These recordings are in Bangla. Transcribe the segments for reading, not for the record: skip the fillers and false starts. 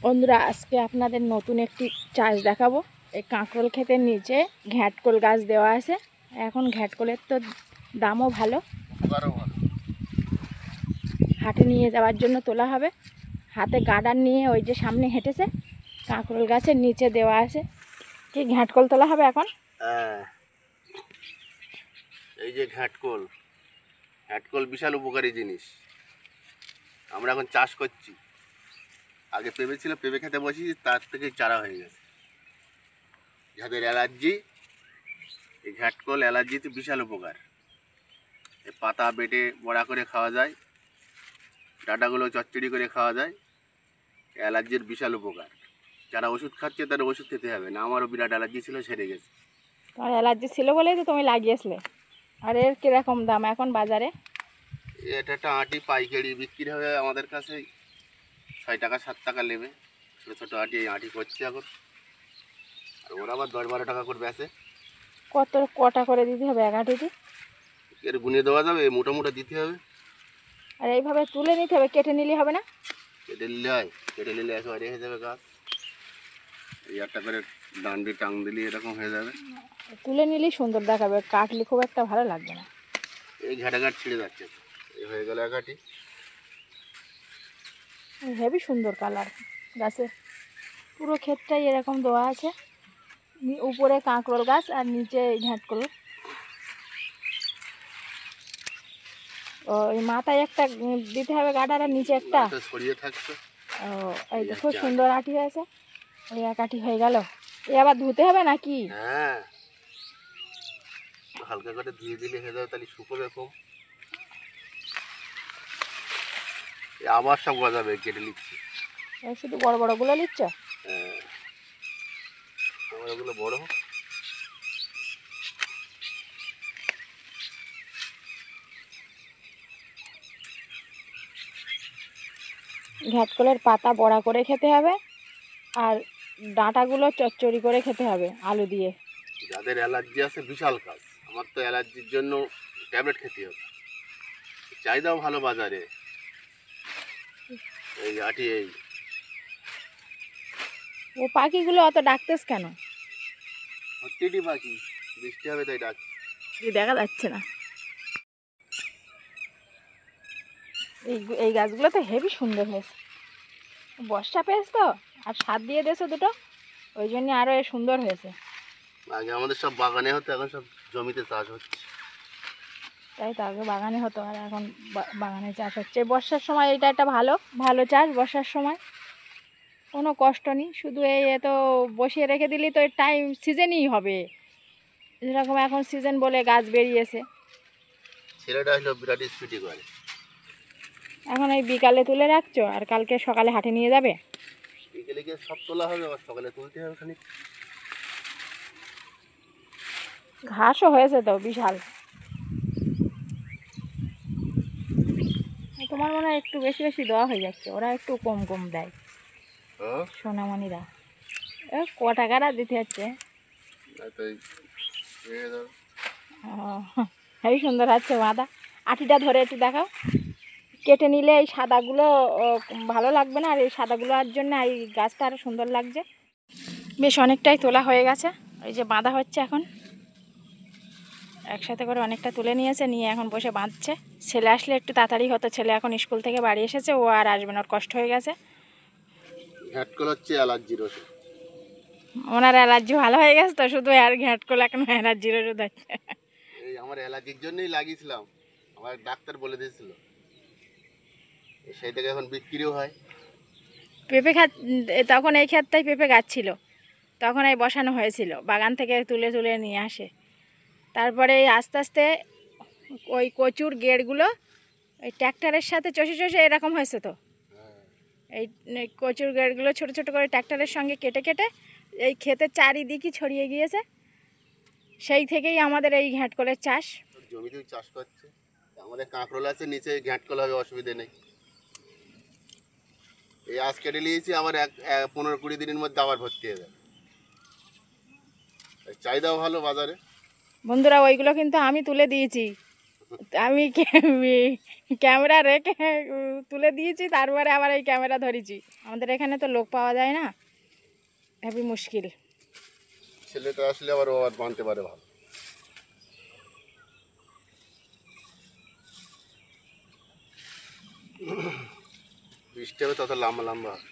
বন্ধুরা আজকে আপনাদের নতুন একটি চাষ দেখাবো। এই কাঁকরোল ক্ষেতের নিচে ঘ্যাটকোল গাছ দেওয়া আছে। এখন ঘ্যাটকোলের তো দামও ভালো, হাটে নিয়ে যাওয়ার জন্য তোলা হবে। হাতে গার্ডার নিয়ে ওই যে সামনে হেঁটেছে, কাঁকরোল গাছের নিচে দেওয়া আছে। কি ঘ্যাটকোল তোলা হবে এখন? এই যে ঘ্যাটকোল, ঘ্যাটকোল বিশাল উপকারী জিনিস। আমরা এখন চাষ করছি। আগে পেঁপে ছিল, পেঁপে খেতে বসি, তার থেকে চারা হয়ে গেছে। যাদের অ্যালার্জি, এই ঘ্যাটকোল অ্যালার্জিতে বিশাল উপকার। এই পাতা বেটে বড়া করে খাওয়া যায়, ডাঁটাগুলো চচ্চড়ি করে খাওয়া যায়। অ্যালার্জির বিশাল উপকার। যারা ওষুধ খাচ্ছে তারা ওষুধ খেতে হবে না। আমারও বিরাট অ্যালার্জি ছিল, সেরে গেছে। তোমার অ্যালার্জি ছিল বলেই তো তুমি লাগিয়েছিলে। আর এর কীরকম দাম এখন বাজারে? এটা একটা আঁটি পাইকারি বিক্রি হবে আমাদের কাছে 6 টাকা 7 টাকা নেবে। ছোটো ছোটো আঁটি, এই আঁটি করছে এখন। আর ওরা আবার 10-12 টাকা করে বেচে। কটা করে দিতে হবে এক আঁটিতে? এর গুনে দেওয়া যাবে, মোটা দিতে হবে। আর এইভাবে তুলে নিতে হবে, কেটে নিলে হবে না? কেটে নিলে হয়, কেটে নিলে একেবারে হয়ে যাবে গাছ। এই একটা করে ডান্ডি টাং দিলে এরকম হয়ে যাবে। তুলে নিলেই সুন্দর দেখাবে, কাটলে খুব একটা ভালো লাগবে না। এই ঘাটাঘাট ছিঁড়ে যাচ্ছে, এই হয়ে গেল একাটি। হেবি সুন্দর কালার গাছের, পুরো ক্ষেতটাই এরকম দেওয়া আছে। উপরে কাঁকরোল গাছ আর নিচে ঘ্যাটকোল। ওই মাথায় একটা দিতে হবে গাডার, আর নিচে একটা ছড়িয়ে থাকছে। ও এই তো খুব সুন্দর আঁটি হয়েছে। ওই এক আঁটি হয়ে গেল। এ আবার ধুতে হবে নাকি? হ্যাঁ, হালকা করে ধুয়ে দিলে হয়ে যাবে, তাহলে শুকোবে কম। আবার সব গজাবে, কেটে নিচ্ছি। শুধু বড় বড়গুলো নিচ্ছ? হ্যাঁ, ওগুলো বড় হোক। ঘ্যাটকোলের পাতা বড়া করে খেতে হবে, আর ডাঁটাগুলো চচ্চড়ি করে খেতে হবে আলু দিয়ে। যাদের অ্যালার্জি আছে বিশাল কাজ। আমার তো অ্যালার্জির জন্য ট্যাবলেট খেতে হবে। চাহিদাও ভালো বাজারে। এই আটি, এই ও পাখিগুলো অত ডাকতেস কেন? টিটি পাখি, বৃষ্টি হবে তাই ডাক। দেখা যাচ্ছে না। এই গাছগুলো তো হেবি সুন্দর হয়েছে, বর্ষা পেয়েছে তো, আর সার দিয়ে দিয়েছে দুটো, ওই জন্য আরও সুন্দর হয়েছে। আগে আমাদের সব বাগানে হতো, এখন সব জমিতে চাষ হচ্ছে। তাই তো, আগে বাগানে হতো আর এখন বাগানে চাষ হচ্ছে। বর্ষার সময় এটা একটা ভালো ভালো চাষ। বর্ষার সময় কোনো কষ্ট নেই, শুধু এই এত বসিয়ে রেখে দিলেই তো টাইম সিজনই হবে। যেরকম এখন সিজন বলে গাছ বেরিয়েছে। ছেলেটা হলো বিরাট স্পিডি করে। এখন এই বিকালে তুলে রাখছো আর কালকে সকালে হাটে নিয়ে যাবে? বিকেলে গিয়ে সব তোলা হবে, আবার সকালে তুলতে হবে খানিক। ঘাসও হয়েছে তো বিশাল। তোমার মনে হয় একটু বেশি বেশি দেওয়া হয়ে যাচ্ছে, ওরা একটু কম কম দেয়। সোনামণিরা ক টাকারা দিতে হচ্ছে। হেবি সুন্দর হচ্ছে বাঁধা। আটিটা ধরে একটু দেখাও। কেটে নিলে এই সাদাগুলো ভালো লাগবে না, আর এই সাদাগুলোর জন্য এই গাছটা আরও সুন্দর লাগছে। বেশ অনেকটাই তোলা হয়ে গেছে, ওই যে বাঁধা হচ্ছে এখন। একসাথে করে অনেকটা তুলে নিয়েছে, নিয়ে এখন বসে বাঁধছে। ছেলে আসলে একটু তাড়াতাড়ি হতো, ছেলে এখন স্কুল থেকে বাড়ি এসেছে, ও আর আসবে না, ওর কষ্ট হয়ে গেছে। ঘ্যাটকোল হচ্ছে অ্যালার্জির ওষুধ। ওনার অ্যালার্জি ভালো হয়ে গেছে তো, শুধু আর ঘ্যাটকোল এখন অ্যালার্জির ওষুধ আছে। এই আমার অ্যালার্জির জন্যই লাগিয়েছিলাম, আমার ডাক্তার বলে দিয়েছিল। সেই থেকে এখন বিক্রিও হয়। পেঁপে তখন এই ক্ষেতটাই পেঁপে গাছ ছিল, তখন এই বসানো হয়েছিল, বাগান থেকে তুলে তুলে নিয়ে আসে। তারপরে আস্তে আস্তে ওই কচুর গেড়গুলো ওই ট্র্যাক্টরের সাথে চষে চষে এরকম হয়েছে তো। এই কচুর গেড়গুলো ছোট ছোট করে ট্র্যাক্টরের সঙ্গে কেটে কেটে এই ক্ষেতের চারিদিকই ছড়িয়ে গিয়েছে। সেই থেকেই আমাদের এই ঘ্যাটকলের চাষ। জমিতেও চাষ করছে। আমাদের কাঁকরোল আছে নিচে, ঘ্যাটকল হবে, অসুবিধে নেই। এই আজ কেটে নিয়েছি, আবার 15-20 দিনের মধ্যে আবার ভর্তি হয়ে যাবে। চাহিদাও ভালো বাজারে। বন্ধুরা ওইগুলো কিন্তু আমি তুলে দিয়েছি, আমি ক্যামেরা রেখে তুলে দিয়েছি, তারপরে আবার এই ক্যামেরা ধরেছি। আমাদের এখানে তো লোক পাওয়া যায় না, হেবি মুশকিল। ছেলেটা আসলে আবার ও আর বানতে পারে ভালো। বৃষ্টি হবে তত লম্বা লম্বা হবে।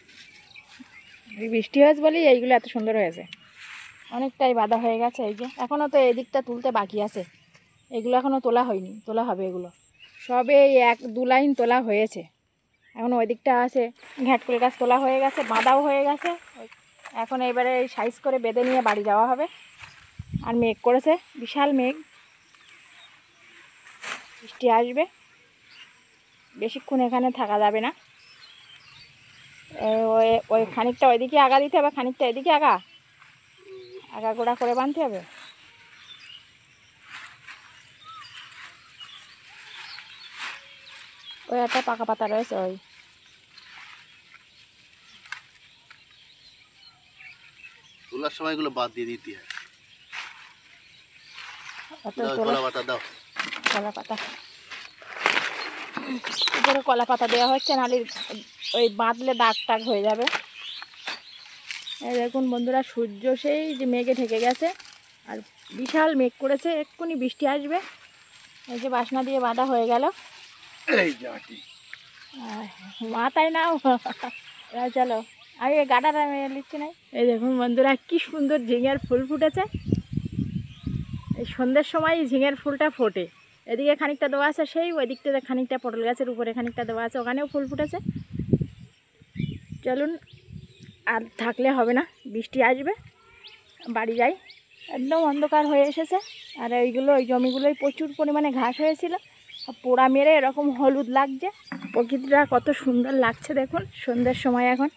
এই বৃষ্টি হয়েছে বলেই এইগুলো এত সুন্দর হয়েছে। অনেকটাই বাঁধা হয়ে গেছে। এই যে এখনও তো এদিকটা তুলতে বাকি আছে, এগুলো এখনও তোলা হয়নি, তোলা হবে এগুলো। সবে এই 1-2 লাইন তোলা হয়েছে, এখন ওই দিকটা আছে। ঘাটকুল গাছ তোলা হয়ে গেছে, বাঁধাও হয়ে গেছে। এখন এবারে সাইজ করে বেঁধে নিয়ে বাড়ি যাওয়া হবে। আর মেঘ করেছে, বিশাল মেঘ, বৃষ্টি আসবে। বেশিক্ষণ এখানে থাকা যাবে না। ওই ওই খানিকটা ওইদিকে আগা দিতে হবে, খানিকটা এদিকে আগা গোড়া করে বাঁধতে হবে। ওই একটা পাকা পাতা রয়েছে, ওই তোলার সময় এগুলো বাদ দিয়ে দিতে হয়। অত দাও তোলা কলা পাতা দাও। কলা পাতা উপরে কলা পাতা দেওয়া হচ্ছে, নাহলে ওই বাঁধলে দাগ টাগ হয়ে যাবে। এই দেখুন বন্ধুরা, সূর্য সেই যে মেঘে ঢেকে গেছে, আর বিশাল মেঘ করেছে, এক্ষুনি বৃষ্টি আসবে। এই যে বাসনা দিয়ে বাঁধা হয়ে গেল। মাথায় নাও চলো, আমি গাডার লিখছি নাই। এই দেখুন বন্ধুরা, কি সুন্দর ঝিঙের ফুল ফুটেছে। এই সন্ধ্যের সময় ঝিঙের ফুলটা ফোটে। এদিকে খানিকটা দেওয়া আছে, সেই ওই দিকটাতে খানিকটা পটল গাছের উপরে খানিকটা দেওয়া আছে, ওখানেও ফুল ফুটেছে। চলুন, আর থাকলে হবে না, বৃষ্টি আসবে, বাড়ি যাই। একদম অন্ধকার হয়ে এসেছে। আর এইগুলো, ওই জমিগুলোই প্রচুর পরিমাণে ঘাস হয়েছিল, পোড়া মেরে এরকম হলুদ লাগছে। প্রকৃতিটা কত সুন্দর লাগছে দেখুন সন্ধ্যের সময় এখন।